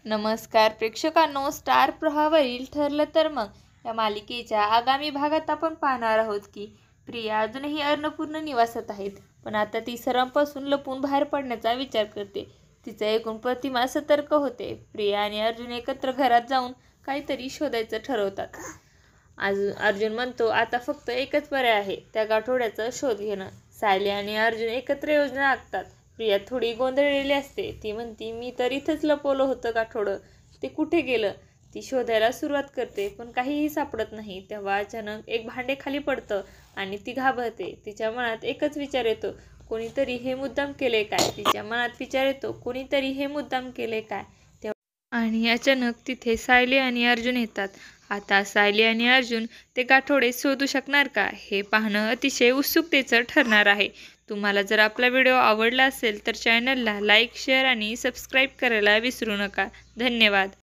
नमस्कार प्रेक्षकांनो, स्टार प्रवाहावरील ठरलं तर मग या मालिकेच्या आगामी भागात आपण पाहणार आहोत की प्रिया अजूनही अन्नपूर्ण निवासात आहेत, पण आता ती सर्वांपासून लपून बाहेर पडण्याचा विचार करते. तिचा ऐकून प्रतिमा सतर्क होते. प्रिया आणि अर्जुन एकत्र घरात जाऊन काहीतरी शोधायचं ठरवतात. अर्जुन म्हणतो आता फक्त एकच पर्याय आहे, त्या गाठोड्याचा शोध घेणं. सायली आणि अर्जुन एकत्र योजना आखतात. प्रिया थोडी गोंधळलेली असते. ती म्हणती मी तर इथंच लपवलं होतं गाठोडं, ते कुठे गेलं? ती शोधायला सुरुवात करते, पण काहीही सापडत नाही. तेव्हा अचानक एक भांडे खाली पडतं आणि ती घाबरते. तिच्या मनात एकच विचार येतो, कोणीतरी हे मुद्दाम केले काय? कोणीतरी हे मुद्दाम केले काय? आणि अचानक तिथे सायली आणि अर्जुन येतात. आता सायली आणि अर्जुन ते गाठोडे शोधू शकणार का, हे पाहणं अतिशय उत्सुकतेचं ठरणार आहे. तुम्हाला जर आपला व्हिडिओ आवडला असेल तर चॅनलला लाईक, शेअर आणि सबस्क्राईब करायला विसरू नका. धन्यवाद.